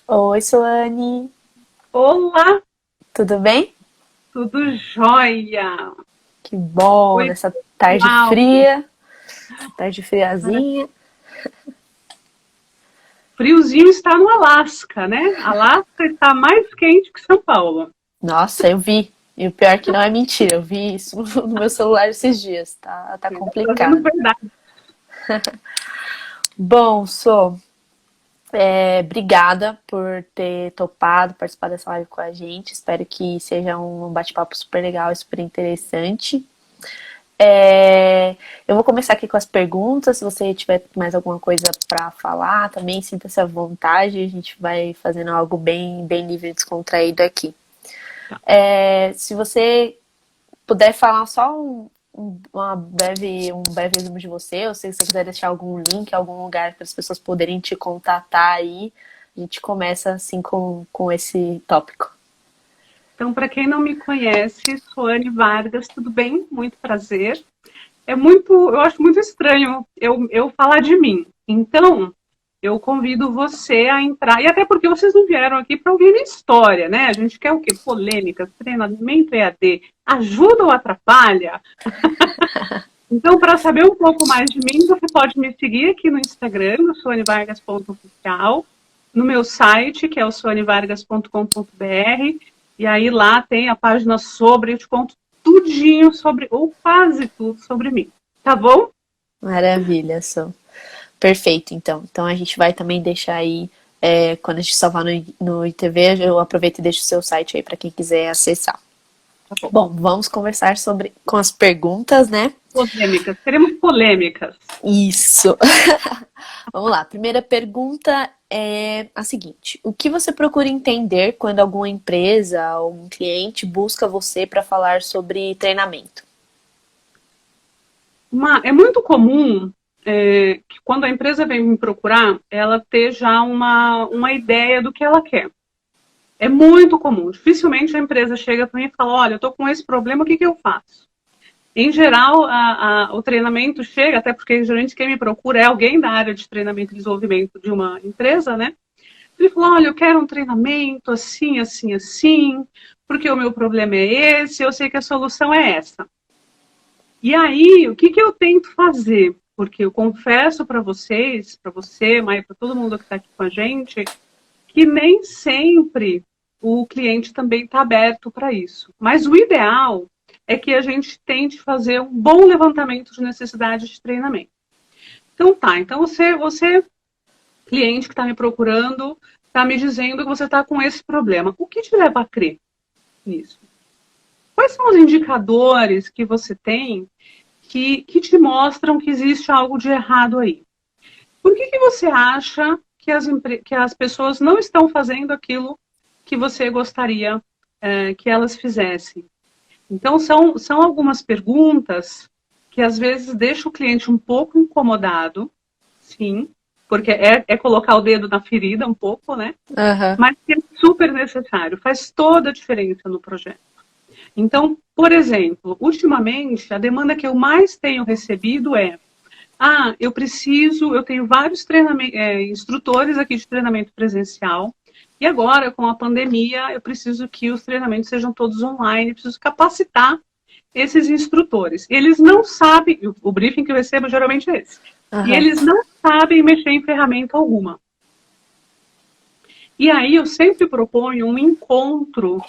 Oi, Suane, Olá, tudo bem? tudo jóia? Que bom, Oi, nessa tarde pessoal. fria, tarde friazinha. Friozinho está no Alasca, né? Alasca está mais quente que São Paulo. Nossa, eu vi. E o pior é que não é mentira, eu vi isso no meu celular esses dias, tá Está fazendo complicado. verdade. Bom, obrigada por ter topado participar dessa live com a gente. Espero que seja um bate-papo super legal e super interessante. É, eu vou começar aqui com as perguntas. Se você tiver mais alguma coisa para falar, também sinta-se à vontade. A gente vai fazendo algo bem livre e descontraído aqui. Se você puder falar só um breve resumo de você, ou se você quiser deixar algum link, algum lugar para as pessoas poderem te contatar aí, a gente começa assim com esse tópico. Então, para quem não me conhece, sou Anne Vargas, tudo bem? Muito prazer. Eu acho muito estranho eu falar de mim. Então, eu convido você a entrar, e até porque vocês não vieram aqui para ouvir minha história, né? A gente quer o quê? Polêmicas, treinamento EAD, ajuda ou atrapalha? Então, para saber um pouco mais de mim, você pode me seguir aqui no Instagram, no suanevargas.oficial, no meu site, que é o suanevargas.com.br, e aí lá tem a página sobre, eu te conto tudinho sobre, ou quase tudo sobre mim. Tá bom? Maravilha, só. Perfeito, então. Então a gente vai também deixar aí, quando a gente salvar no ITV, eu aproveito e deixo o seu site aí para quem quiser acessar. Tá bom. Bom, vamos conversar com as perguntas, né? Polêmicas, teremos polêmicas. Isso. Vamos lá. Primeira pergunta é a seguinte: o que você procura entender quando alguma empresa ou um cliente busca você para falar sobre treinamento? É muito comum que quando a empresa vem me procurar, ela ter já uma ideia do que ela quer. É muito comum. Dificilmente a empresa chega para mim e fala: olha, eu estou com esse problema, o que eu faço? Em geral, o treinamento chega, até porque geralmente quem me procura é alguém da área de treinamento e desenvolvimento de uma empresa, né? Ele fala: olha, eu quero um treinamento assim, assim, assim, porque o meu problema é esse, eu sei que a solução é essa. E aí, o que eu tento fazer? Porque eu confesso para vocês, para você, mas para todo mundo que está aqui com a gente, que nem sempre o cliente também está aberto para isso. Mas o ideal é que a gente tente fazer um bom levantamento de necessidade de treinamento. Então tá, então você cliente que está me procurando, está me dizendo que você está com esse problema. O que te leva a crer nisso? Quais são os indicadores que você tem que te mostram que existe algo de errado aí? Por que você acha que as pessoas não estão fazendo aquilo que você gostaria que elas fizessem? Então, são algumas perguntas que às vezes deixam o cliente um pouco incomodado, sim, porque é colocar o dedo na ferida um pouco, né? Aham. Mas que é super necessário, faz toda a diferença no projeto. Então, por exemplo, ultimamente, a demanda que eu mais tenho recebido é: eu tenho vários instrutores aqui de treinamento presencial, e agora, com a pandemia, eu preciso que os treinamentos sejam todos online, preciso capacitar esses instrutores. Eles não sabem, o briefing que eu recebo geralmente é esse, e Aham. eles não sabem mexer em ferramenta alguma. E aí eu sempre proponho um encontro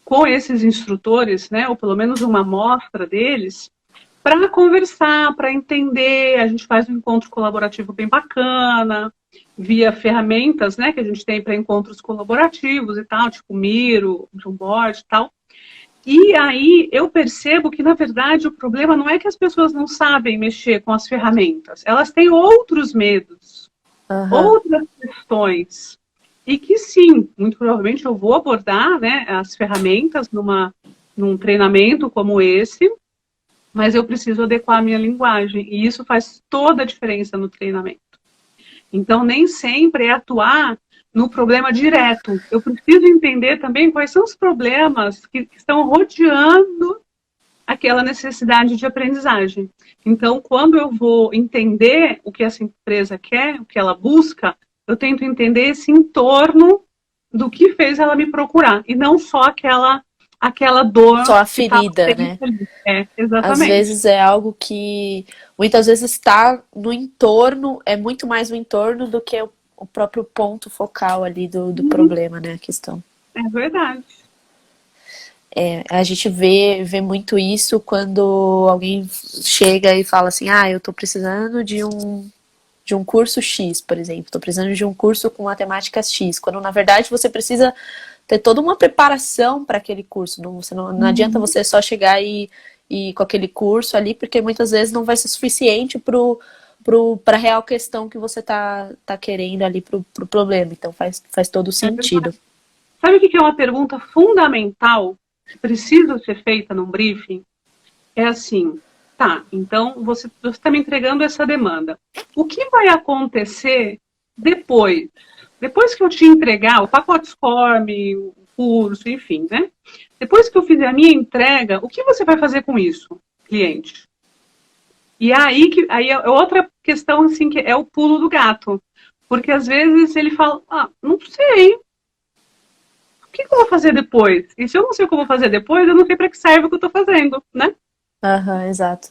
com esses instrutores, né, ou pelo menos uma amostra deles, para conversar, para entender. A gente faz um encontro colaborativo bem bacana, via ferramentas, né, que a gente tem para encontros colaborativos e tal, tipo Miro, Jamboard e tal. E aí eu percebo que, na verdade, o problema não é que as pessoas não sabem mexer com as ferramentas, elas têm outros medos, Aham. outras questões. E que sim, muito provavelmente eu vou abordar, né, as ferramentas num treinamento como esse, mas eu preciso adequar a minha linguagem, e isso faz toda a diferença no treinamento. Então, nem sempre é atuar no problema direto. Eu preciso entender também quais são os problemas que estão rodeando aquela necessidade de aprendizagem. Então, quando eu vou entender o que essa empresa quer, o que ela busca, eu tento entender esse entorno do que fez ela me procurar, e não só aquela dor Só a que estava ferida, né? ali. Às Exatamente. vezes é algo que muitas vezes está no entorno, é muito mais o entorno do que o próprio ponto focal ali do problema, né? A questão. É verdade. A gente vê muito isso quando alguém chega e fala assim, ah, eu tô precisando de um curso X, por exemplo, tô precisando de um curso com matemáticas X, quando na verdade você precisa ter toda uma preparação para aquele curso. Não adianta você só chegar e com aquele curso ali, porque muitas vezes não vai ser suficiente para a real questão que você tá querendo ali pro problema. Então faz todo É sentido. verdade. Sabe o que é uma pergunta fundamental que precisa ser feita num briefing? É assim, tá, então você está me entregando essa demanda. O que vai acontecer depois? Depois que eu te entregar o pacote SCORM, o curso, enfim, né? Depois que eu fizer a minha entrega, o que você vai fazer com isso, cliente? E aí é outra questão, assim, que é o pulo do gato. Porque às vezes ele fala, ah, não sei, o que eu vou fazer depois? E se eu não sei o que eu vou fazer depois, eu não sei para que serve o que eu estou fazendo, né? Aham, exato.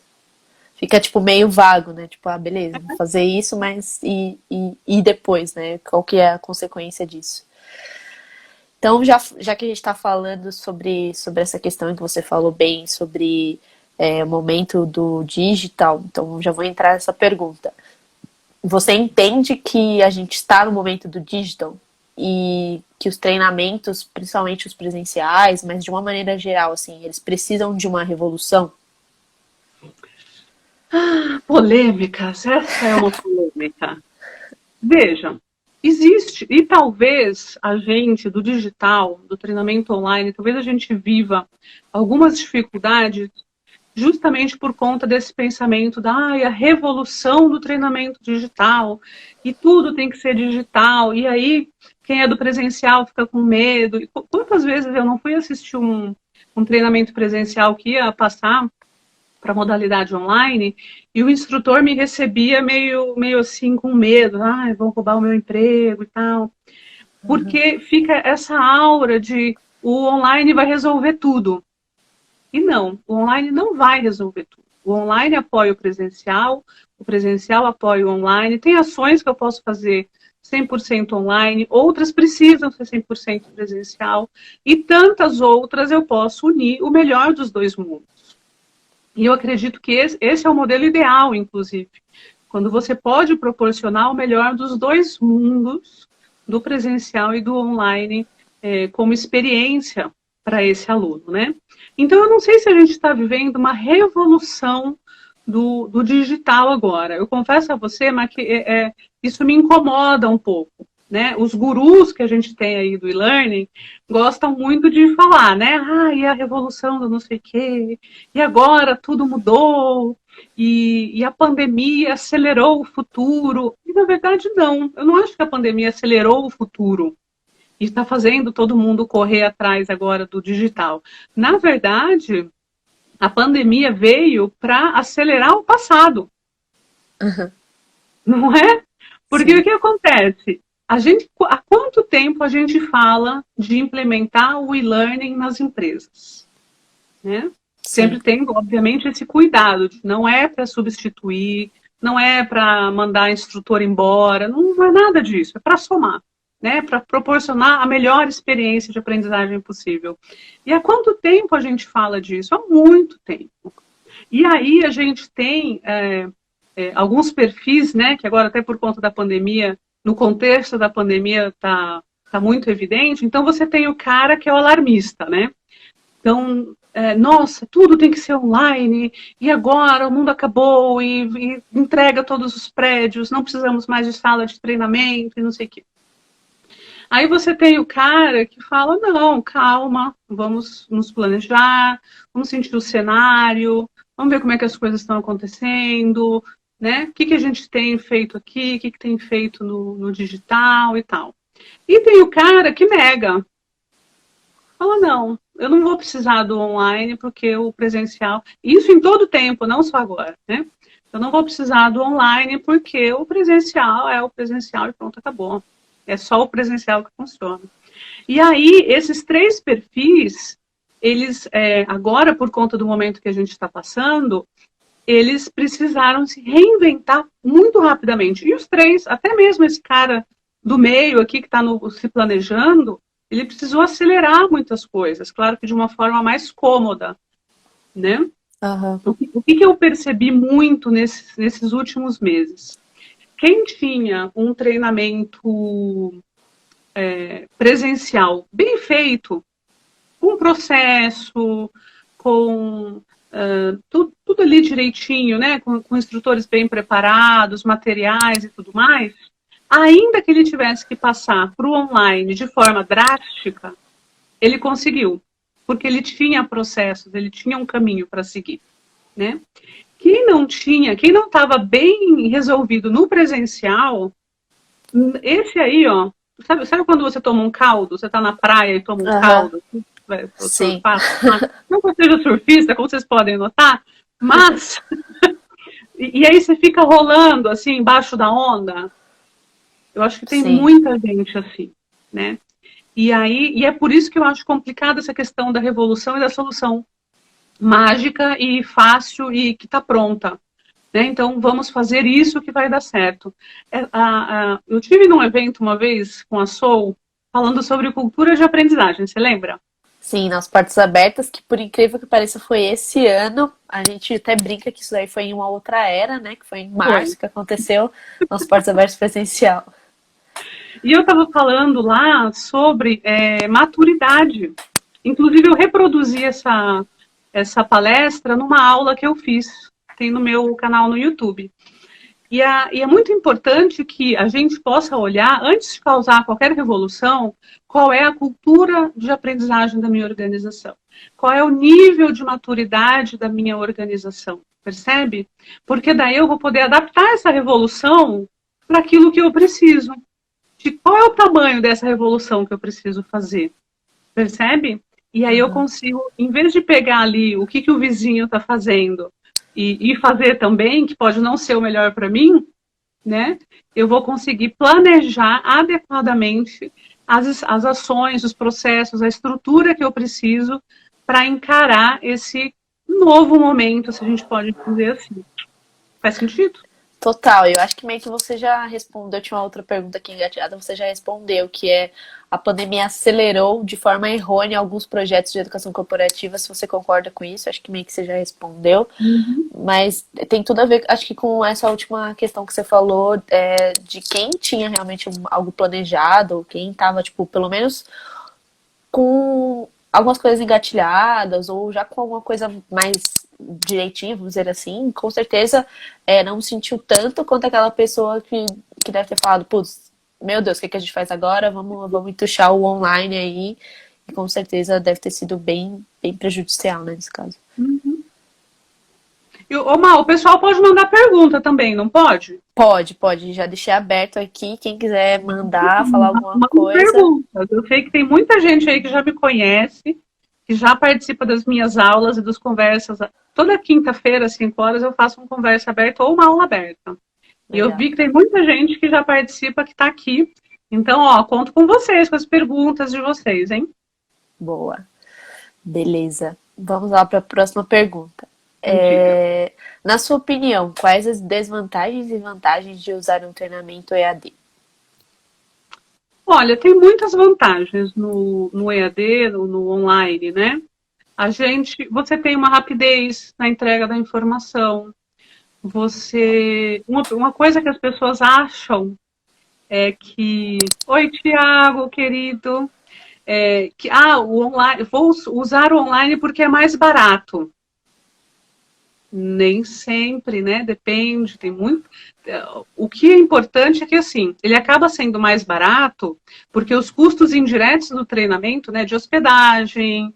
Fica, tipo, meio vago, né? Tipo, ah, beleza, vou fazer isso, mas e depois, né? Qual que é a consequência disso? Então, já que a gente está falando sobre essa questão que você falou bem sobre o momento do digital, então já vou entrar nessa pergunta. Você entende que a gente está no momento do digital e que os treinamentos, principalmente os presenciais, mas de uma maneira geral, assim, eles precisam de uma revolução? Polêmicas, essa é uma polêmica. Veja, existe, e talvez a gente do digital, do treinamento online, talvez a gente viva algumas dificuldades justamente por conta desse pensamento da a revolução do treinamento digital, e tudo tem que ser digital, e aí quem é do presencial fica com medo. E quantas vezes eu não fui assistir um treinamento presencial que ia passar para a modalidade online, e o instrutor me recebia meio assim com medo, vão roubar o meu emprego e tal, porque fica essa aura de o online vai resolver tudo. E não, o online não vai resolver tudo. O online apoia o presencial apoia o online, tem ações que eu posso fazer 100% online, outras precisam ser 100% presencial, e tantas outras eu posso unir o melhor dos dois mundos. E eu acredito que esse é o modelo ideal, inclusive, quando você pode proporcionar o melhor dos dois mundos, do presencial e do online, como experiência para esse aluno, né? Então, eu não sei se a gente está vivendo uma revolução do digital agora. Eu confesso a você, mas que isso me incomoda um pouco. Né? Os gurus que a gente tem aí do e-learning gostam muito de falar, né? E a revolução do não sei o quê, e agora tudo mudou, e a pandemia acelerou o futuro. E na verdade não, eu não acho que a pandemia acelerou o futuro e está fazendo todo mundo correr atrás agora do digital. Na verdade, a pandemia veio para acelerar o passado. Uhum. Não é? Porque Sim. o que acontece? Há quanto tempo a gente fala de implementar o e-learning nas empresas? Né? Sim. Sempre tem, obviamente, esse cuidado. Não é para substituir, não é para mandar instrutor embora, não é nada disso, é para somar. Né, para proporcionar a melhor experiência de aprendizagem possível. E há quanto tempo a gente fala disso? Há muito tempo. E aí a gente tem alguns perfis, né, que agora até por conta da pandemia, no contexto da pandemia tá muito evidente. Então você tem o cara que é o alarmista, né? Então, nossa, tudo tem que ser online, e agora o mundo acabou, e entrega todos os prédios, não precisamos mais de sala de treinamento, e não sei o quê. Aí você tem o cara que fala, não, calma, vamos nos planejar, vamos sentir o cenário, vamos ver como é que as coisas estão acontecendo, né? O que a gente tem feito aqui, o que tem feito no digital e tal. E tem o cara que nega. Fala, não, eu não vou precisar do online porque o presencial... Isso em todo tempo, não só agora, né? Eu não vou precisar do online porque o presencial é o presencial e pronto, acabou. É só o presencial que funciona. E aí, esses 3 perfis, eles, agora, por conta do momento que a gente está passando, eles precisaram se reinventar muito rapidamente. E os 3, até mesmo esse cara do meio aqui, que está se planejando, ele precisou acelerar muitas coisas, claro que de uma forma mais cômoda, né? Aham. O que eu percebi muito nesses últimos meses? Quem tinha um treinamento presencial bem feito, com processo, com tudo ali direitinho, né? Com instrutores bem preparados, materiais e tudo mais, ainda que ele tivesse que passar para o online de forma drástica, ele conseguiu, porque ele tinha processos, ele tinha um caminho para seguir, né? Quem não estava bem resolvido no presencial, esse aí, ó, sabe quando você toma um caldo, você está na praia e toma um Aham. caldo, vai Sim. surfar? Não que eu seja surfista, como vocês podem notar, mas e aí você fica rolando assim embaixo da onda. Eu acho que tem Sim. muita gente assim, né? E é por isso que eu acho complicada essa questão da revolução e da solução mágica e fácil e que está pronta. Né? Então, vamos fazer isso que vai dar certo. Eu tive num evento uma vez com a Soul, falando sobre cultura de aprendizagem, você lembra? Sim, nas portas abertas, que por incrível que pareça foi esse ano. A gente até brinca que isso daí foi em uma outra era, né? Que foi em Foi. março que aconteceu nas portas abertas presencial. E eu estava falando lá sobre maturidade. Inclusive, eu reproduzi essa palestra numa aula que eu fiz. Tem no meu canal no YouTube. E é muito importante que a gente possa olhar, antes de causar qualquer revolução, qual é a cultura de aprendizagem da minha organização. Qual é o nível de maturidade da minha organização, percebe? Porque daí eu vou poder adaptar essa revolução para aquilo que eu preciso. De qual é o tamanho dessa revolução que eu preciso fazer, percebe? E aí eu consigo, em vez de pegar ali o que o vizinho está fazendo e fazer também, que pode não ser o melhor para mim, né? Eu vou conseguir planejar adequadamente as ações, os processos, a estrutura que eu preciso para encarar esse novo momento, se a gente pode dizer assim. Faz sentido? Total, eu acho que meio que você já respondeu. Tinha uma outra pergunta aqui engatilhada, você já respondeu, que é a pandemia acelerou de forma errônea alguns projetos de educação corporativa. Se você concorda com isso, acho que meio que você já respondeu. Mas tem tudo a ver, acho que com essa última questão que você falou, de quem tinha realmente algo planejado, quem estava, tipo, pelo menos com algumas coisas engatilhadas ou já com alguma coisa mais direitinho, vamos dizer assim, com certeza não sentiu tanto quanto aquela pessoa que deve ter falado, putz, meu Deus, o que a gente faz agora? Vamos entuchar o online aí. E com certeza deve ter sido bem, bem prejudicial, né, nesse caso. Ô, Mal, o pessoal pode mandar pergunta também, não pode? Pode, já deixei aberto aqui. Quem quiser mandar, falar alguma Manda coisa. perguntas. Eu sei que tem muita gente aí que já me conhece, que já participa das minhas aulas e das conversas. Toda quinta-feira, às 5 horas, eu faço uma conversa aberta ou uma aula aberta. E eu Legal. vi que tem muita gente que já participa, que está aqui. Então, ó, conto com vocês, com as perguntas de vocês, hein? Boa. Beleza. Vamos lá para a próxima pergunta. Diga. Na sua opinião, quais as desvantagens e vantagens de usar um treinamento EAD? Olha, tem muitas vantagens no EAD, no online, né? Você tem uma rapidez na entrega da informação. Uma coisa que as pessoas acham é que, oi, Tiago, querido, o online, vou usar o online porque é mais barato. Nem sempre, né? Depende, tem muito. O que é importante é que, assim, ele acaba sendo mais barato porque os custos indiretos do treinamento, né, de hospedagem,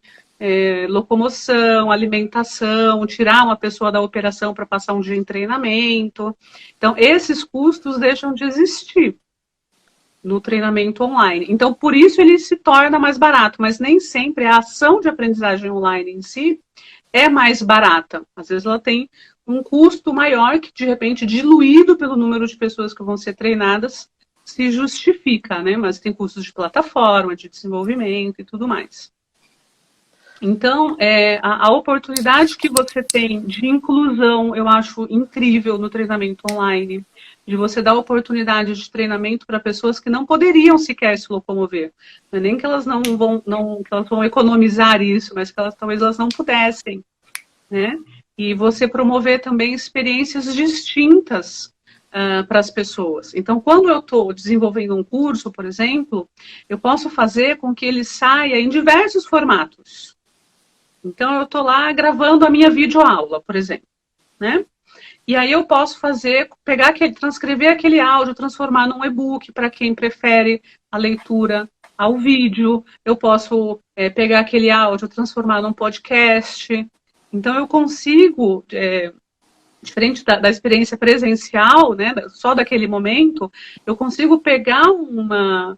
locomoção, alimentação, tirar uma pessoa da operação para passar um dia em treinamento. Então, esses custos deixam de existir. no treinamento online. Então, por isso ele se torna mais barato, mas nem sempre a ação de aprendizagem online em si é mais barata. Às vezes ela tem um custo maior que, de repente, diluído pelo número de pessoas que vão ser treinadas, se justifica, né? Mas tem custos de plataforma, de desenvolvimento e tudo mais. Então, a oportunidade que você tem de inclusão, eu acho incrível no treinamento online, de você dar oportunidade de treinamento para pessoas que não poderiam sequer se locomover. Não é nem que elas que elas vão economizar isso, mas que talvez elas não pudessem, né? E você promover também experiências distintas para as pessoas. Então, quando eu estou desenvolvendo um curso, por exemplo, eu posso fazer com que ele saia em diversos formatos. Então, eu estou lá gravando a minha videoaula, por exemplo, né? E aí eu posso transcrever aquele áudio, transformar num e-book para quem prefere a leitura ao vídeo. Eu posso pegar aquele áudio, transformar num podcast. Então, eu consigo, diferente da experiência presencial, né, só daquele momento, eu consigo pegar uma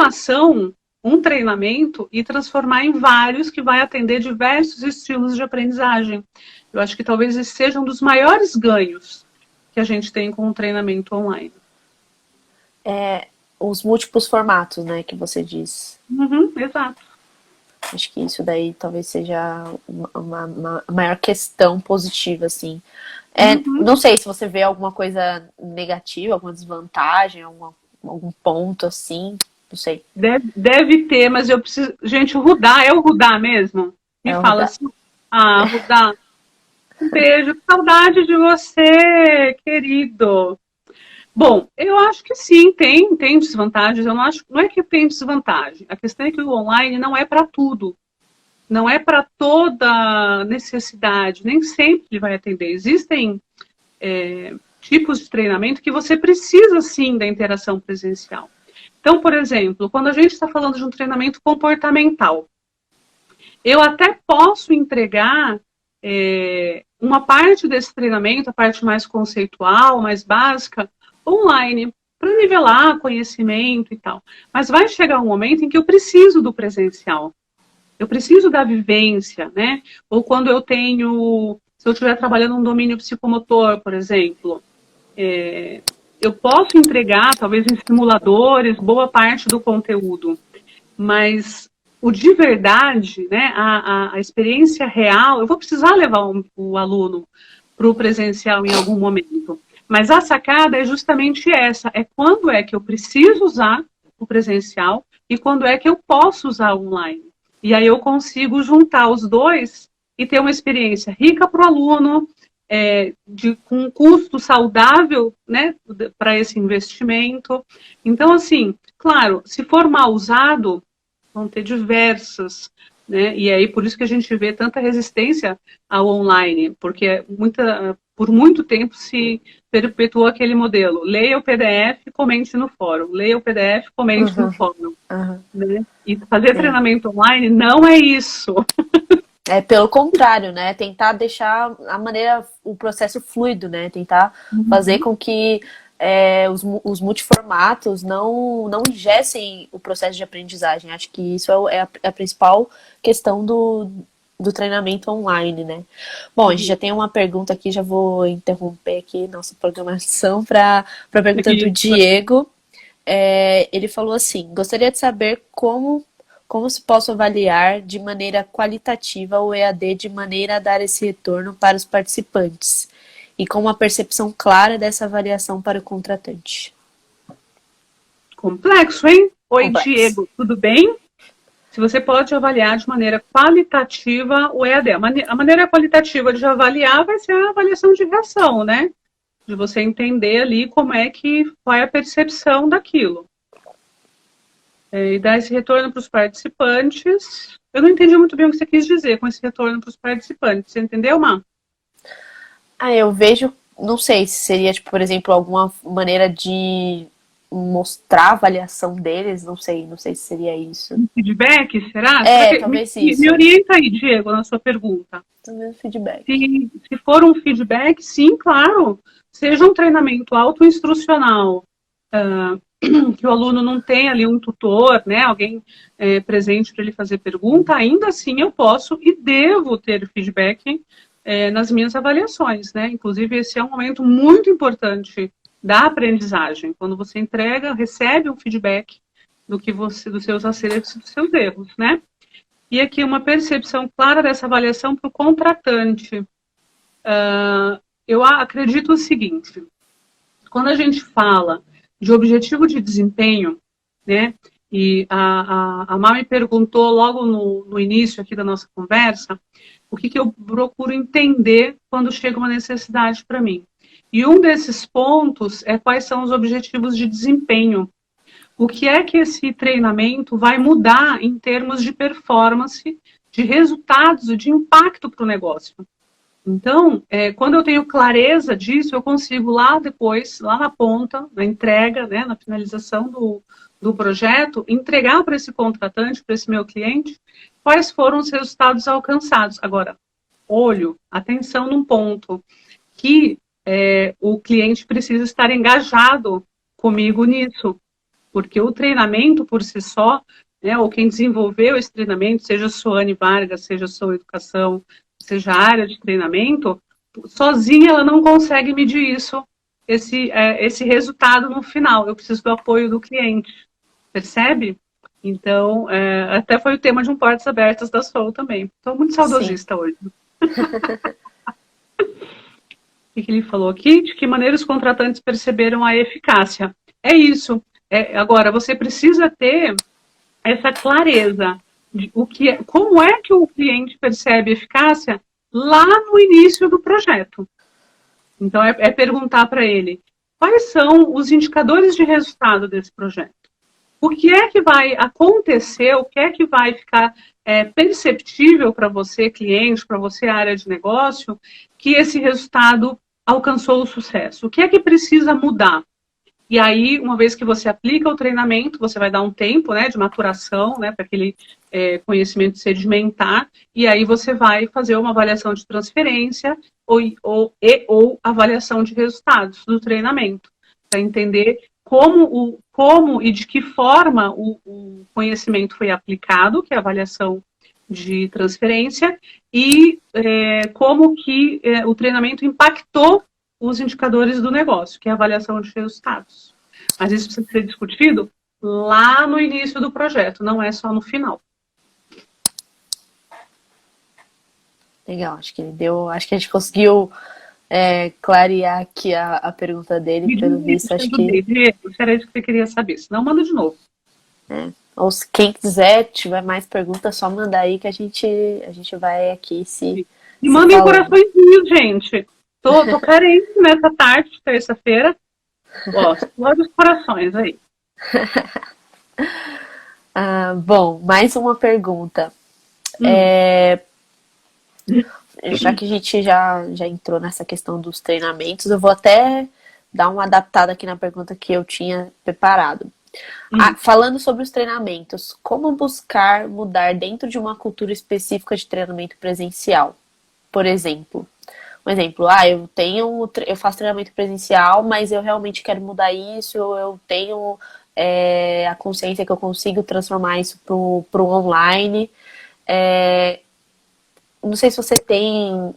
ação, um treinamento e transformar em vários que vai atender diversos estilos de aprendizagem. Eu acho que talvez esse seja um dos maiores ganhos que a gente tem com o treinamento online. Os múltiplos formatos, né, que você diz. Exato. Acho que isso daí talvez seja uma maior questão positiva, assim. Não sei se você vê alguma coisa negativa, alguma desvantagem, algum ponto, assim, não sei. Deve ter, mas eu preciso... Gente, o Rudá, é o Rudá mesmo? Me fala assim, Rudá, um beijo, que saudade de você, querido. Bom, eu acho que sim, tem desvantagens. Não é que tem desvantagem. A questão é que o online não é para tudo. Não é para toda necessidade. Nem sempre ele vai atender. Existem tipos de treinamento que você precisa, sim, da interação presencial. Então, por exemplo, quando a gente está falando de um treinamento comportamental, eu até posso entregar uma parte desse treinamento, a parte mais conceitual, mais básica, online, para nivelar conhecimento e tal. Mas vai chegar um momento em que eu preciso do presencial. Eu preciso da vivência, né? Ou quando eu tenho... Se eu estiver trabalhando um domínio psicomotor, por exemplo, eu posso entregar, talvez em simuladores, boa parte do conteúdo. Mas o de verdade, né, a experiência real, eu vou precisar levar o aluno para o presencial em algum momento. Mas a sacada é justamente essa, é quando é que eu preciso usar o presencial e quando é que eu posso usar o online. E aí eu consigo juntar os dois e ter uma experiência rica para o aluno, com um custo saudável, né, para esse investimento. Então, assim, claro, se for mal usado, vão ter diversas, né, e aí por isso que a gente vê tanta resistência ao online, porque por muito tempo se perpetuou aquele modelo. Leia o PDF, comente no fórum. Leia o PDF, comente no fórum. Né? E fazer treinamento online não é isso. É pelo contrário, né? Tentar deixar o processo fluido, né? Tentar fazer com que os multiformatos não engessem o processo de aprendizagem. Acho que isso é a principal questão do treinamento online, né? Bom, a gente já tem uma pergunta aqui, já vou interromper aqui nossa programação para a pergunta do Diego. Ele falou assim: gostaria de saber como se posso avaliar de maneira qualitativa o EAD de maneira a dar esse retorno para os participantes e com uma percepção clara dessa avaliação para o contratante. Complexo, hein? Oi, Diego, tudo bem? Se você pode avaliar de maneira qualitativa o EAD. A maneira qualitativa de avaliar vai ser a avaliação de reação, né? De você entender ali qual é a percepção daquilo. E dar esse retorno para os participantes. Eu não entendi muito bem o que você quis dizer com esse retorno para os participantes. Você entendeu, Má? Eu vejo, não sei se seria, tipo, por exemplo, alguma maneira de mostrar a avaliação deles, não sei se seria isso. Um feedback, será? Talvez isso. Me orienta aí, Diego, na sua pergunta. Talvez feedback. Se for um feedback, sim, claro. Seja um treinamento autoinstrucional, que o aluno não tem ali um tutor, né, alguém presente para ele fazer pergunta, ainda assim eu posso e devo ter feedback nas minhas avaliações, né? Inclusive, esse é um momento muito importante da aprendizagem, quando você entrega, recebe um feedback dos seus acertos e dos seus erros, né? E aqui uma percepção clara dessa avaliação para o contratante. Eu acredito o seguinte, quando a gente fala de objetivo de desempenho, né? E a Má me perguntou logo no início aqui da nossa conversa, o que eu procuro entender quando chega uma necessidade para mim. E um desses pontos é quais são os objetivos de desempenho. O que é que esse treinamento vai mudar em termos de performance, de resultados e de impacto para o negócio. Então, quando eu tenho clareza disso, eu consigo lá depois, lá na ponta, na entrega, né, na finalização do projeto, entregar para esse contratante, para esse meu cliente, quais foram os resultados alcançados. Agora, atenção num ponto, que o cliente precisa estar engajado comigo nisso, porque o treinamento por si só, né, ou quem desenvolveu esse treinamento, seja a Suane Vargas, seja a Sua Educação, seja a área de treinamento, sozinha ela não consegue medir isso, esse resultado no final. Eu preciso do apoio do cliente, percebe? Então, até foi o tema de um Portas Abertas da Soul também. Estou muito saudosista hoje. O que ele falou aqui? De que maneira os contratantes perceberam a eficácia? É isso. Agora, você precisa ter essa clareza de como é que o cliente percebe eficácia lá no início do projeto. Então, é perguntar para ele quais são os indicadores de resultado desse projeto. O que é que vai acontecer, o que é que vai ficar perceptível para você, cliente, para você, área de negócio, que esse resultado alcançou o sucesso. O que é que precisa mudar? E aí, uma vez que você aplica o treinamento, você vai dar um tempo, né, de maturação, né, para aquele conhecimento sedimentar, e aí você vai fazer uma avaliação de transferência ou avaliação de resultados do treinamento, para entender como e de que forma o conhecimento foi aplicado, que é a avaliação de transferência, e como que o treinamento impactou os indicadores do negócio, que é a avaliação de resultados. Mas isso precisa ser discutido lá no início do projeto, não é só no final. Legal, acho que a gente conseguiu clarear aqui a pergunta dele, pelo visto, acho que... Era isso que você queria saber, senão manda de novo. Ou se quem quiser, tiver mais perguntas, só mandar aí que a gente vai aqui se... E mandem coraçõezinhos, gente. Tô carente nessa tarde de terça-feira. Gosto dos corações aí. Bom, mais uma pergunta. Já que a gente já entrou nessa questão dos treinamentos, eu vou até dar uma adaptada aqui na pergunta que eu tinha preparado. Falando sobre os treinamentos, como buscar mudar dentro de uma cultura específica de treinamento presencial? Por exemplo, eu faço treinamento presencial, mas eu realmente quero mudar isso, eu tenho a consciência que eu consigo transformar isso para o online. Não sei se você tem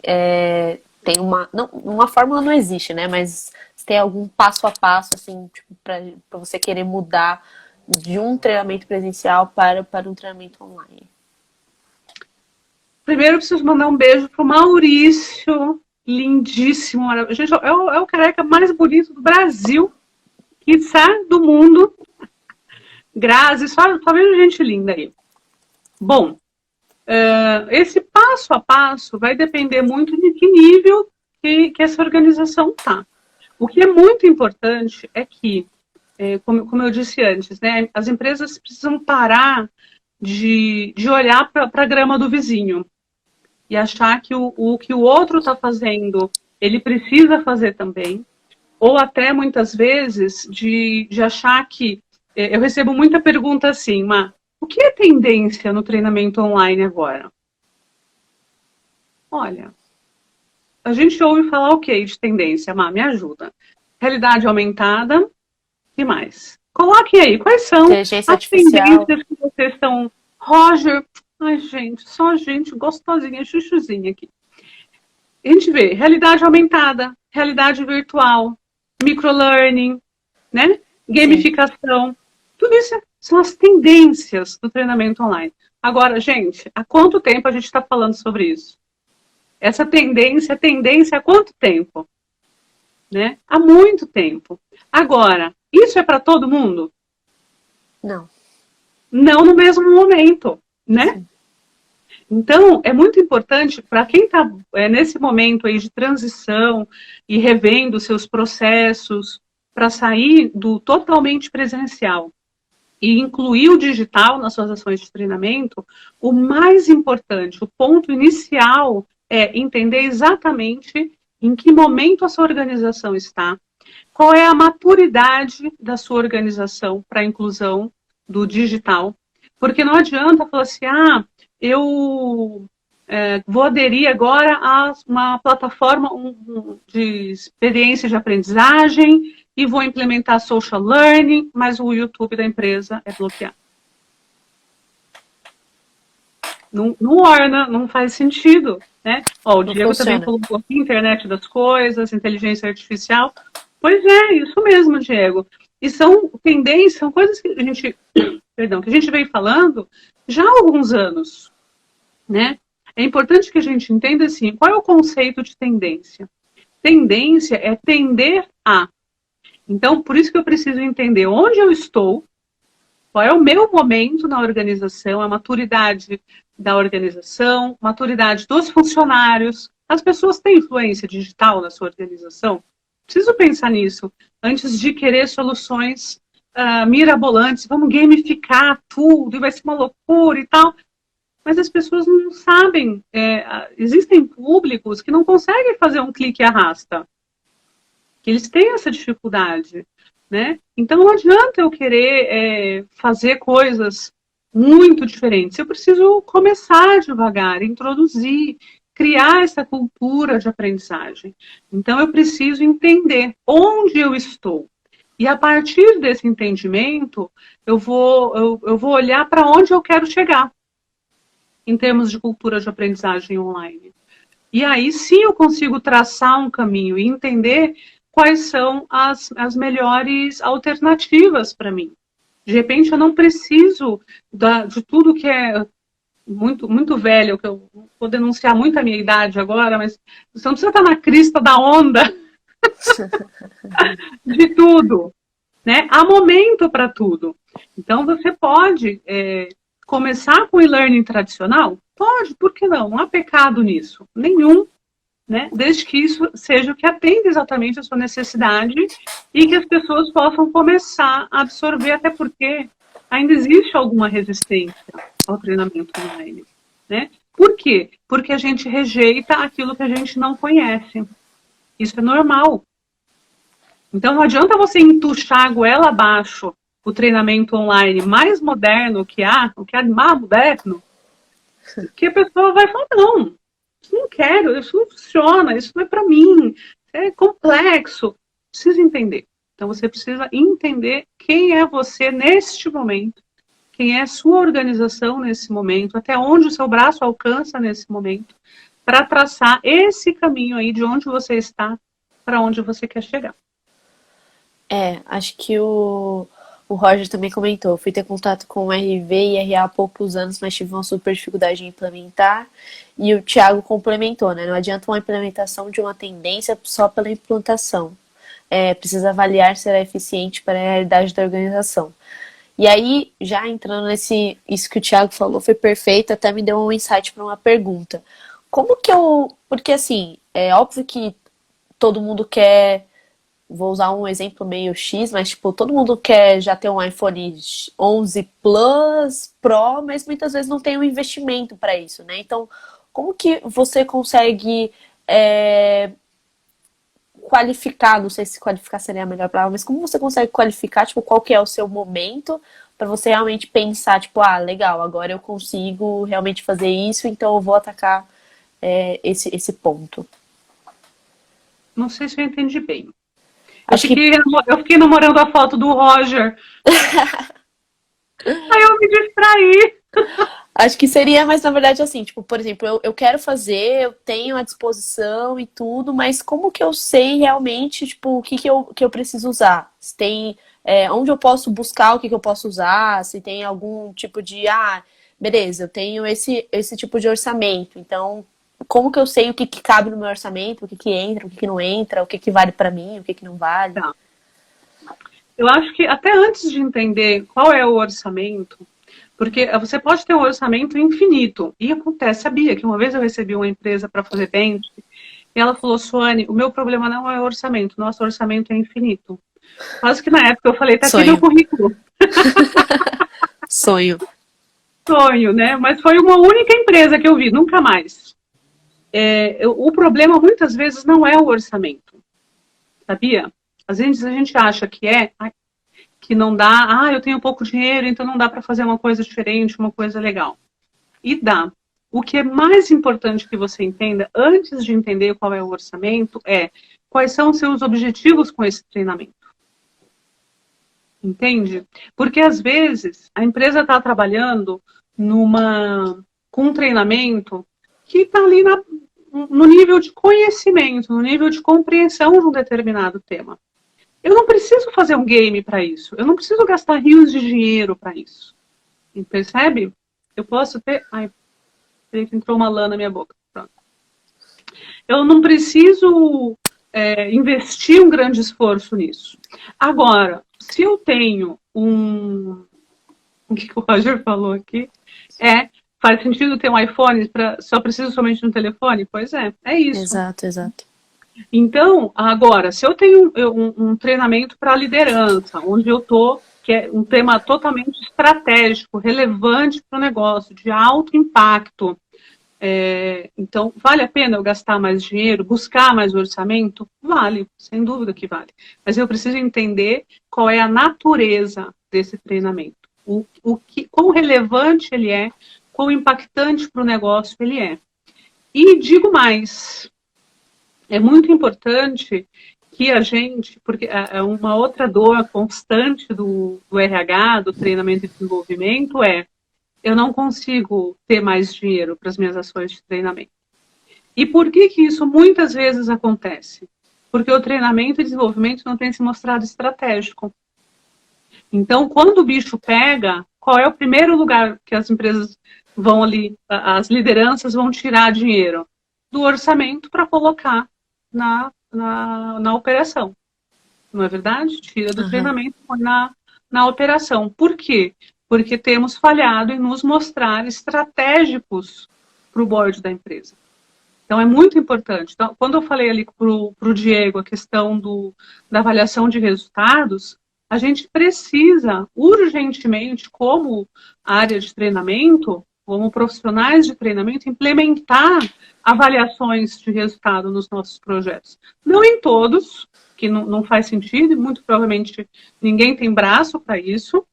uma fórmula não existe, né? Mas se tem algum passo a passo, assim, tipo, para você querer mudar de um treinamento presencial para um treinamento online. Primeiro eu preciso mandar um beijo pro Maurício, lindíssimo, maravilhoso. Gente, é o careca mais bonito do Brasil, quiçá do mundo. Grazi, só vejo gente linda aí. Bom, esse passo a passo vai depender muito de que nível que essa organização está. O que é muito importante é que, como eu disse antes, né, as empresas precisam parar de olhar para a grama do vizinho e achar que o que o outro está fazendo, ele precisa fazer também, ou até muitas vezes de achar que... Eu recebo muita pergunta assim, o que é tendência no treinamento online agora? Olha, a gente ouve falar o que de tendência, me ajuda. Realidade aumentada, o que mais? Coloquem aí, quais são Inteligência as artificial. tendências que vocês estão... Roger, ai gente, só gente gostosinha, chuchuzinha aqui. A gente vê realidade aumentada, realidade virtual, microlearning, né? Sim. Gamificação. Tudo isso são as tendências do treinamento online. Agora, gente, há quanto tempo a gente está falando sobre isso? Essa tendência há quanto tempo? Né? Há muito tempo. Agora, isso é para todo mundo? Não. Não no mesmo momento, né? Sim. Então, é muito importante para quem está nesse momento aí de transição e revendo seus processos para sair do totalmente presencial e incluir o digital nas suas ações de treinamento, o mais importante, o ponto inicial é entender exatamente em que momento a sua organização está, qual é a maturidade da sua organização para a inclusão do digital. Porque não adianta falar assim, eu vou aderir agora a uma plataforma de experiência de aprendizagem e vou implementar social learning, mas o YouTube da empresa é bloqueado. Não, não orna, não faz sentido. Né? O Não Diego também funciona. colocou aqui internet das coisas, inteligência artificial. Pois é, isso mesmo, Diego. E são tendências, são coisas que a gente, perdão, que a gente vem falando já há alguns anos, né? É importante que a gente entenda assim, qual é o conceito de tendência? Tendência é tender a. Então, por isso que eu preciso entender onde eu estou, qual é o meu momento na organização, a maturidade da organização, maturidade dos funcionários. As pessoas têm influência digital na sua organização? Preciso pensar nisso antes de querer soluções mirabolantes. Vamos gamificar tudo e vai ser uma loucura e tal. Mas as pessoas não sabem. Existem públicos que não conseguem fazer um clique e arrasta. Que eles têm essa dificuldade. Né? Então não adianta eu querer fazer coisas muito diferentes. Eu preciso começar devagar, introduzir, criar essa cultura de aprendizagem. Então eu preciso entender onde eu estou. E a partir desse entendimento, eu vou olhar para onde eu quero chegar em termos de cultura de aprendizagem online. E aí sim eu consigo traçar um caminho e entender quais são as melhores alternativas para mim. De repente eu não preciso de tudo que é muito, muito velho, que eu vou denunciar muito a minha idade agora, mas você não precisa estar na crista da onda de tudo. Né? Há momento para tudo. Então você pode começar com o e-learning tradicional? Pode, por que não? Não há pecado nisso. Nenhum. Né? Desde que isso seja o que atende exatamente a sua necessidade e que as pessoas possam começar a absorver, até porque ainda existe alguma resistência ao treinamento online. Né? Por quê? Porque a gente rejeita aquilo que a gente não conhece. Isso é normal. Então não adianta você entuchar a goela abaixo o treinamento online mais moderno que há, o que há de mais moderno, que a pessoa vai falar, não, não quero, isso não funciona, isso não é para mim, é complexo. Precisa entender. Então você precisa entender quem é você neste momento, quem é a sua organização nesse momento, até onde o seu braço alcança nesse momento, para traçar esse caminho aí de onde você está para onde você quer chegar. Acho que o Roger também comentou. Fui ter contato com o RV e RA há poucos anos, mas tive uma super dificuldade em implementar. E o Thiago complementou, né? Não adianta uma implementação de uma tendência só pela implantação. Precisa avaliar se ela é eficiente para a realidade da organização. E aí, já entrando isso que o Thiago falou foi perfeito, até me deu um insight para uma pergunta. Como que eu... Porque assim, é óbvio que todo mundo quer... Vou usar um exemplo meio X, mas tipo, todo mundo quer já ter um iPhone 11 Plus, Pro, mas muitas vezes não tem um investimento para isso, né? Então, como que você consegue qualificar, não sei se qualificar seria a melhor palavra, mas como você consegue qualificar, tipo, qual que é o seu momento para você realmente pensar, tipo, legal, agora eu consigo realmente fazer isso, então eu vou atacar esse ponto. Não sei se eu entendi bem. Acho que Eu fiquei namorando a foto do Roger. Aí eu me distraí. Acho que seria, mas na verdade assim, tipo, por exemplo, eu quero fazer, eu tenho à disposição e tudo, mas como que eu sei realmente, tipo, o que que eu preciso usar? Se tem, onde eu posso buscar o que eu posso usar, se tem algum tipo de, beleza, eu tenho esse tipo de orçamento, então como que eu sei o que que cabe no meu orçamento, o que que entra, o que que não entra, o que que vale pra mim, o que que não vale? Tá. Eu acho que até antes de entender qual é o orçamento, porque você pode ter um orçamento infinito. E acontece, sabia que uma vez eu recebi uma empresa para fazer bench, e ela falou, Suane, o meu problema não é o orçamento, nosso orçamento é infinito. Quase que na época eu falei, tá aqui meu Sonho. currículo. Sonho. Sonho, né? Mas foi uma única empresa que eu vi, nunca mais. O problema muitas vezes não é o orçamento, sabia? Às vezes a gente acha que não dá, eu tenho pouco dinheiro, então não dá para fazer uma coisa diferente, uma coisa legal. E dá. O que é mais importante que você entenda, antes de entender qual é o orçamento, é quais são os seus objetivos com esse treinamento. Entende? Porque às vezes a empresa está trabalhando com um treinamento que está ali no nível de conhecimento, no nível de compreensão de um determinado tema. Eu não preciso fazer um game para isso. Eu não preciso gastar rios de dinheiro para isso. E percebe? Eu posso ter... Ai, peraí que entrou uma lã na minha boca. Pronto. Eu não preciso investir um grande esforço nisso. Agora, se eu tenho o que o Roger falou aqui? Faz sentido ter um iPhone, só preciso somente de um telefone? Pois é isso. Exato, exato. Então, agora, se eu tenho um treinamento para liderança, onde eu estou, que é um tema totalmente estratégico, relevante para o negócio, de alto impacto, então, vale a pena eu gastar mais dinheiro, buscar mais orçamento? Vale, sem dúvida que vale. Mas eu preciso entender qual é a natureza desse treinamento. Quão relevante ele é, quão impactante para o negócio ele é. E digo mais, é muito importante que a gente, porque é uma outra dor constante do RH, do treinamento e desenvolvimento, eu não consigo ter mais dinheiro para as minhas ações de treinamento. E por que isso muitas vezes acontece? Porque o treinamento e desenvolvimento não tem se mostrado estratégico. Então, quando o bicho pega, qual é o primeiro lugar que as empresas vão ali, as lideranças vão tirar dinheiro? Do orçamento para colocar na operação. Não é verdade? Tira do treinamento e põe na operação. Por quê? Porque temos falhado em nos mostrar estratégicos para o board da empresa. Então, é muito importante. Então, quando eu falei ali para o Diego a questão da avaliação de resultados, a gente precisa urgentemente, como área de treinamento, como profissionais de treinamento, implementar avaliações de resultado nos nossos projetos. Não em todos, que não faz sentido, e muito provavelmente ninguém tem braço para isso,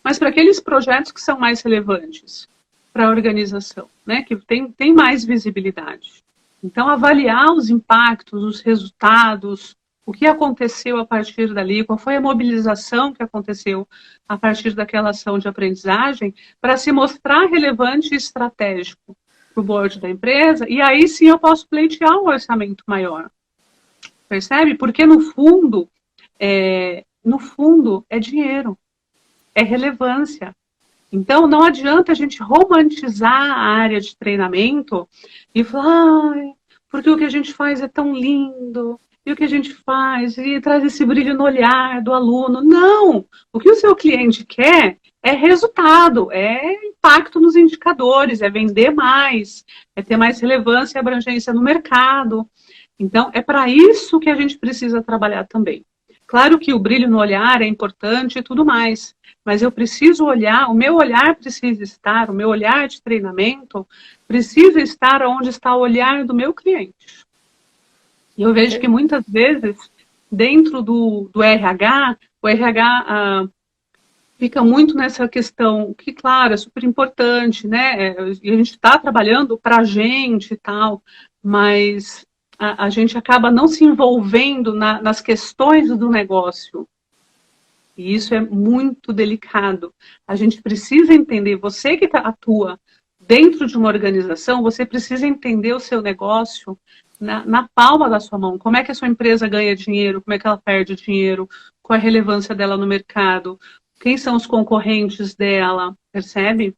mas para aqueles projetos que são mais relevantes para a organização, né, que tem mais visibilidade. Então, avaliar os impactos, os resultados, o que aconteceu a partir dali, qual foi a mobilização que aconteceu a partir daquela ação de aprendizagem, para se mostrar relevante e estratégico para o board da empresa, e aí sim eu posso pleitear um orçamento maior. Percebe? Porque no fundo é dinheiro. É relevância. Então, não adianta a gente romantizar a área de treinamento e falar, porque o que a gente faz é tão lindo, e o que a gente faz, e traz esse brilho no olhar do aluno. Não! O que o seu cliente quer é resultado, é impacto nos indicadores, é vender mais, é ter mais relevância e abrangência no mercado. Então, é para isso que a gente precisa trabalhar também. Claro que o brilho no olhar é importante e tudo mais, mas eu preciso olhar, o meu olhar precisa estar, o meu olhar de treinamento precisa estar onde está o olhar do meu cliente. E eu vejo que muitas vezes, dentro do RH, o RH fica muito nessa questão, que claro, é super importante, né? E a gente está trabalhando para a gente e tal, mas a gente acaba não se envolvendo nas questões do negócio. E isso é muito delicado. A gente precisa entender, você que atua dentro de uma organização, você precisa entender o seu negócio na palma da sua mão. Como é que a sua empresa ganha dinheiro, como é que ela perde dinheiro, qual é a relevância dela no mercado, quem são os concorrentes dela, percebe?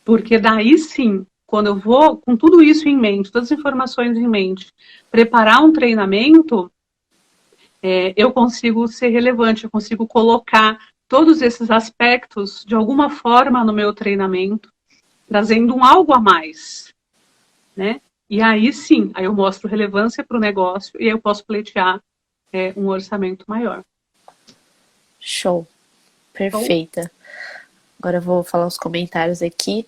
Porque daí sim, quando eu vou com tudo isso em mente, todas as informações em mente, preparar um treinamento, eu consigo ser relevante, eu consigo colocar todos esses aspectos de alguma forma no meu treinamento, trazendo um algo a mais, né? E aí sim, aí eu mostro relevância para o negócio e aí eu posso pleitear um orçamento maior. Show. Perfeita. Agora eu vou falar os comentários aqui.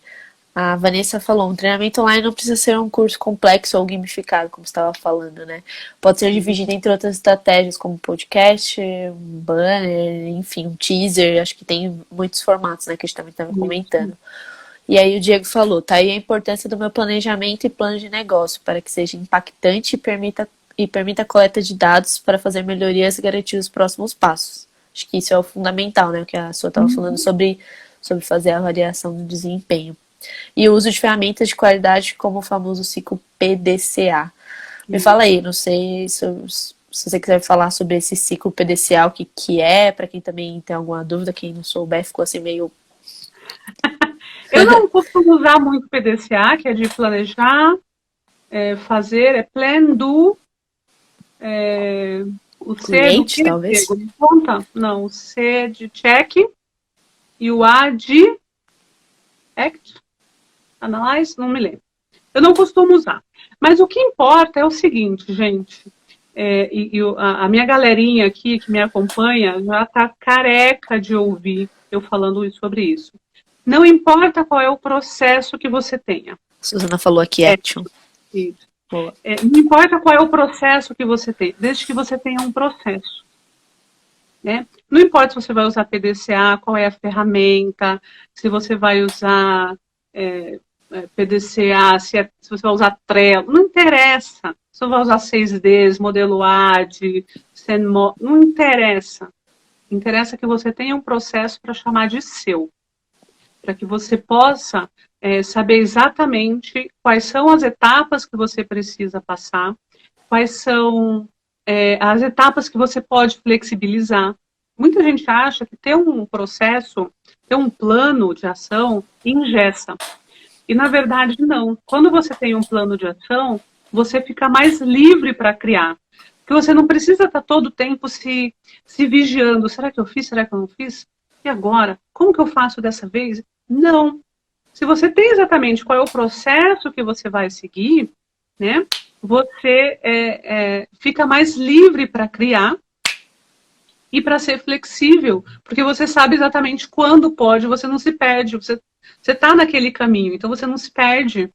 A Vanessa falou, um treinamento online não precisa ser um curso complexo ou gamificado, como você estava falando, né? Pode ser dividido entre outras estratégias, como podcast, um banner, enfim, um teaser. Acho que tem muitos formatos, né, que a gente também estava comentando. E aí o Diego falou, tá aí a importância do meu planejamento e plano de negócio, para que seja impactante e permita a coleta de dados para fazer melhorias e garantir os próximos passos. Acho que isso é o fundamental, né? O que a sua estava falando sobre fazer a avaliação do desempenho. E o uso de ferramentas de qualidade como o famoso ciclo PDCA. Me fala aí, não sei se você quiser falar sobre esse ciclo PDCA, o que é, para quem também tem alguma dúvida, quem não souber, ficou assim meio... Eu não costumo usar muito PDCA, que é de planejar, fazer, plan, do, o C do cliente, que? talvez? Conta? Não, o C de check e o A de act, analyze, não me lembro. Eu não costumo usar. Mas o que importa é o seguinte, gente, a minha galerinha aqui que me acompanha já está careca de ouvir eu falando sobre isso. Não importa qual é o processo que você tenha. Suzana falou aqui, action. Isso. Não importa qual é o processo que você tem, desde que você tenha um processo. Né? Não importa se você vai usar PDCA, qual é a ferramenta, se você vai usar PDCA, se você vai usar Trello, não interessa. Se você vai usar 6Ds, modelo AD, não interessa. Interessa que você tenha um processo para chamar de seu. Para que você possa saber exatamente quais são as etapas que você precisa passar, quais são as etapas que você pode flexibilizar. Muita gente acha que ter um processo, ter um plano de ação, engessa. E, na verdade, não. Quando você tem um plano de ação, você fica mais livre para criar. Porque você não precisa estar todo o tempo se vigiando. Será que eu fiz? Será que eu não fiz? E agora? Como que eu faço dessa vez? Não. Se você tem exatamente qual é o processo que você vai seguir, né, você fica mais livre para criar e para ser flexível, porque você sabe exatamente quando pode, você não se perde, você está naquele caminho, então você não se perde.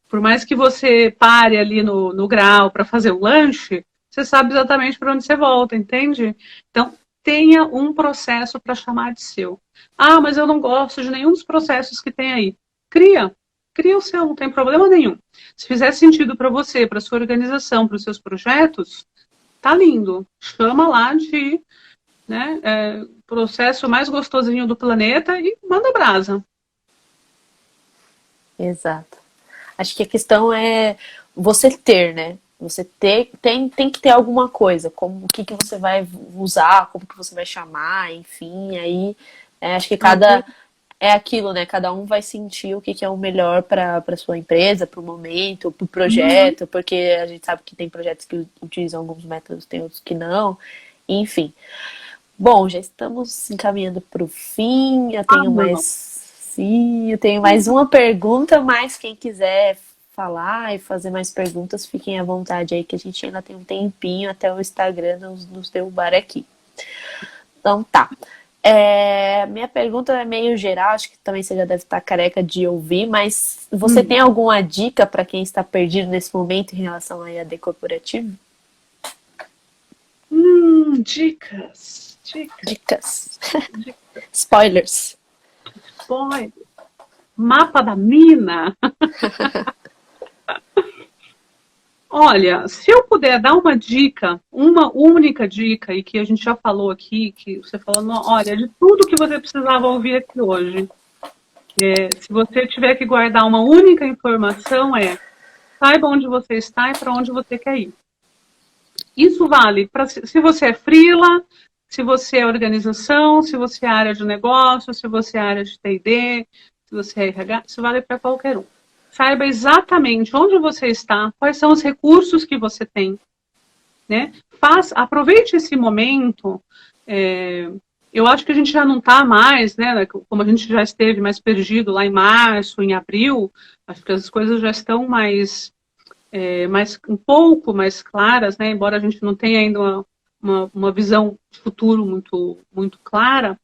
Por mais que você pare ali no grau para fazer o lanche, você sabe exatamente para onde você volta, entende? Então, tenha um processo para chamar de seu. Ah, mas eu não gosto de nenhum dos processos que tem aí. Cria o seu, não tem problema nenhum. Se fizer sentido para você, para sua organização, para os seus projetos, tá lindo. Chama lá de processo mais gostosinho do planeta e manda brasa. Exato. Acho que a questão é você ter, né? Você tem que ter alguma coisa, como o que você vai usar, como que você vai chamar, enfim, aí acho que é aquilo, né? Cada um vai sentir o que é o melhor para sua empresa, para o momento, para o projeto, porque a gente sabe que tem projetos que utilizam alguns métodos, tem outros que não, enfim. Bom, já estamos encaminhando para o fim. Eu tenho mais uma pergunta, mas quem quiser falar e fazer mais perguntas, fiquem à vontade aí, que a gente ainda tem um tempinho até o Instagram nos derrubar aqui. Então tá. Minha pergunta é meio geral, acho que também você já deve estar careca de ouvir, mas você tem alguma dica para quem está perdido nesse momento em relação ao EAD corporativo? Dicas. Spoilers. Mapa da mina. Olha, se eu puder dar uma dica, uma única dica, e que a gente já falou aqui, que você falou, olha, de tudo que você precisava ouvir aqui hoje, se você tiver que guardar uma única informação, saiba onde você está e para onde você quer ir. Isso vale para se você é freela, se você é organização, se você é área de negócio, se você é área de T&D, se você é RH, isso vale para qualquer um. Saiba exatamente onde você está, quais são os recursos que você tem, né? Aproveite esse momento. Eu acho que a gente já não está mais, né? Como a gente já esteve mais perdido lá em março, em abril, acho que as coisas já estão um pouco mais claras, né? Embora a gente não tenha ainda uma visão de futuro muito, muito clara,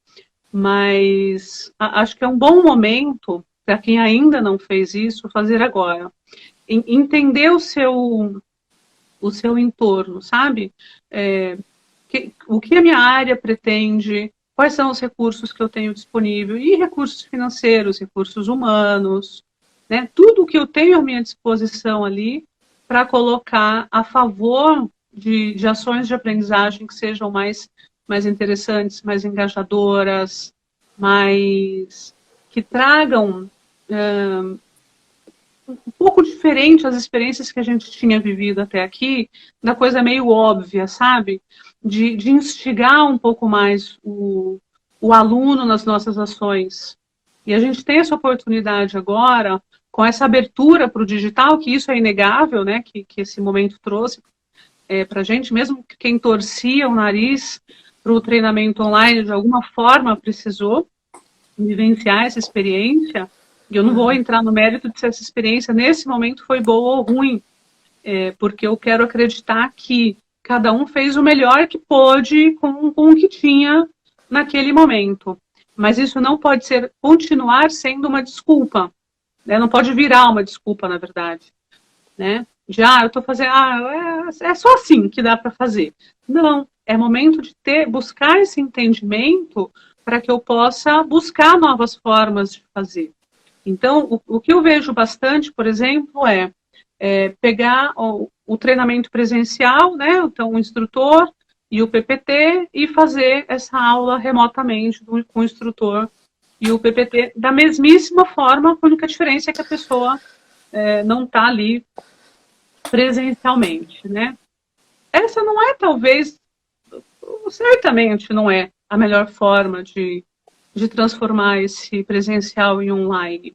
mas acho que é um bom momento para quem ainda não fez isso, fazer agora. Entender o seu entorno, sabe? O que a minha área pretende, quais são os recursos que eu tenho disponível, e recursos financeiros, recursos humanos, né? Tudo que eu tenho à minha disposição ali para colocar a favor de ações de aprendizagem que sejam mais interessantes, mais engajadoras, que tragam um pouco diferente as experiências que a gente tinha vivido até aqui, da coisa meio óbvia, sabe? De instigar um pouco mais o aluno nas nossas ações. E a gente tem essa oportunidade agora, com essa abertura para o digital, que isso é inegável, né? Que esse momento trouxe para a gente, mesmo que quem torcia o nariz para o treinamento online, de alguma forma precisou vivenciar essa experiência. E eu não vou entrar no mérito de se essa experiência nesse momento foi boa ou ruim, porque eu quero acreditar que cada um fez o melhor que pôde com o que tinha naquele momento. Mas isso não pode continuar sendo uma desculpa, né? Não pode virar uma desculpa, na verdade, né? Eu estou fazendo, é só assim que dá para fazer. Não, é momento de buscar esse entendimento para que eu possa buscar novas formas de fazer. Então, o que eu vejo bastante, por exemplo, pegar o treinamento presencial, né? Então, o instrutor e o PPT, e fazer essa aula remotamente com o instrutor e o PPT da mesmíssima forma, a única diferença é que a pessoa não está ali presencialmente, né? Essa não é, talvez, certamente não é a melhor forma de transformar esse presencial em online,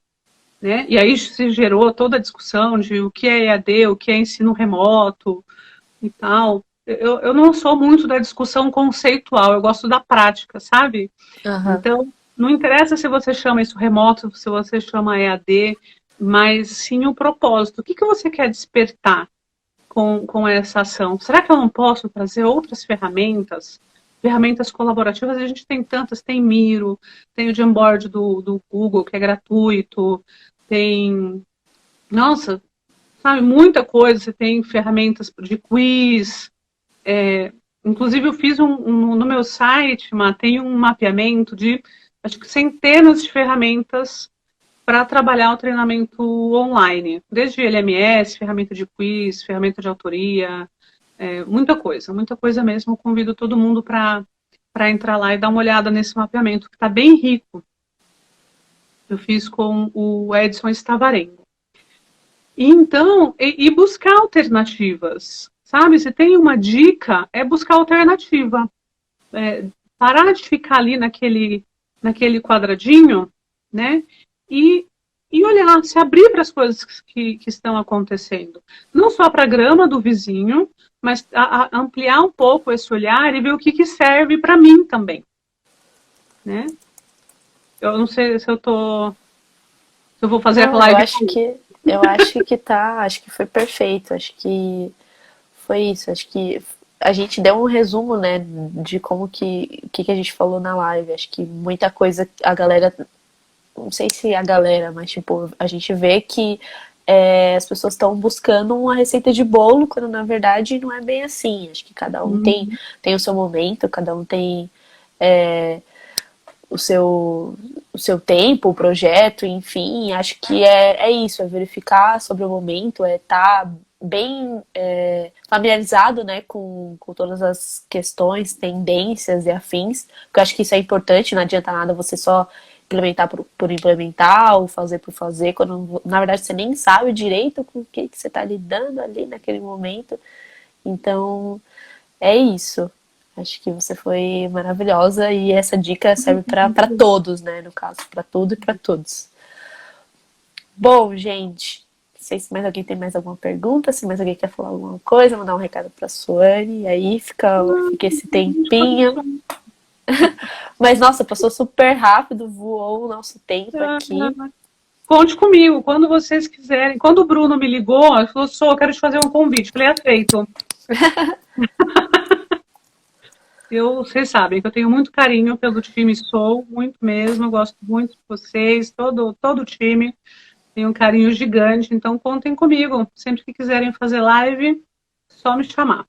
né? E aí se gerou toda a discussão de o que é EAD, o que é ensino remoto e tal. Eu não sou muito da discussão conceitual, eu gosto da prática, sabe? Uhum. Então, não interessa se você chama isso remoto, se você chama EAD, mas sim o propósito. O que você quer despertar com essa ação? Será que eu não posso trazer outras ferramentas colaborativas? A gente tem tantas, tem Miro, tem o Jamboard do Google, que é gratuito, tem, nossa, sabe, muita coisa. Você tem ferramentas de quiz, inclusive eu fiz no meu site, tem um mapeamento de, acho que centenas de ferramentas para trabalhar o treinamento online, desde LMS, ferramenta de quiz, ferramenta de autoria, muita coisa mesmo. Convido todo mundo para entrar lá e dar uma olhada nesse mapeamento, que está bem rico. Eu fiz com o Edson Stavarengo. Então, e buscar alternativas, sabe? Se tem uma dica, é buscar alternativa. Parar de ficar ali naquele quadradinho, né? E olhar, se abrir para as coisas que estão acontecendo. Não só para a grama do vizinho, mas ampliar um pouco esse olhar e ver o que serve para mim também, né? Eu não sei se eu vou fazer a live. Eu acho que tá, acho que foi perfeito, acho que foi isso, acho que a gente deu um resumo, né, de como que a gente falou na live. Acho que muita coisa a galera, não sei se a galera, mas tipo, a gente vê que as pessoas estão buscando uma receita de bolo, quando na verdade não é bem assim. Acho que cada um tem o seu momento, cada um tem o seu tempo, o projeto, enfim. Acho que é isso, é verificar sobre o momento, tá bem familiarizado, né, com todas as questões, tendências e afins, porque eu acho que isso é importante, não adianta nada você só implementar por implementar ou fazer por fazer, quando na verdade você nem sabe direito com o que você está lidando ali naquele momento. Então, é isso. Acho que você foi maravilhosa e essa dica serve para todos, né, no caso, para tudo e para todos. Bom, gente, não sei se mais alguém tem mais alguma pergunta, se mais alguém quer falar alguma coisa, mandar um recado para a Suane, e aí fica esse tempinho. Mas, nossa, passou super rápido, voou o nosso tempo aqui. Conte comigo, quando vocês quiserem. Quando o Bruno me ligou, ele falou, eu quero te fazer um convite. Falei, aceito. Vocês sabem que eu tenho muito carinho pelo time Soul, muito mesmo, eu gosto muito de vocês, todo o time, tenho um carinho gigante, então contem comigo, sempre que quiserem fazer live, só me chamar.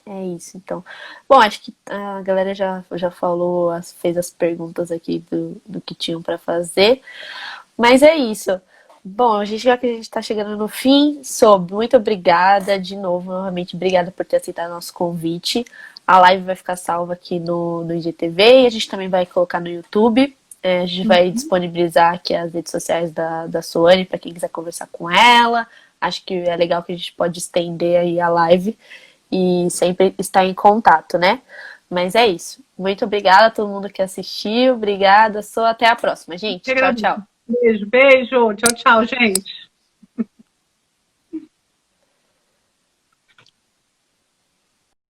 É isso, então. Bom, acho que a galera já falou, fez as perguntas aqui do que tinham para fazer, mas é isso. Bom, já que a gente está chegando no fim, Sob, muito obrigada de novo, novamente, obrigada por ter aceitado nosso convite. A live vai ficar salva aqui no IGTV e a gente também vai colocar no YouTube. A gente vai disponibilizar aqui as redes sociais da Suane para quem quiser conversar com ela. Acho que é legal que a gente pode estender aí a live e sempre estar em contato, né? Mas é isso. Muito obrigada a todo mundo que assistiu. Obrigada, até a próxima, gente. Tchau, tchau. Beijo, beijo. Tchau, tchau, gente.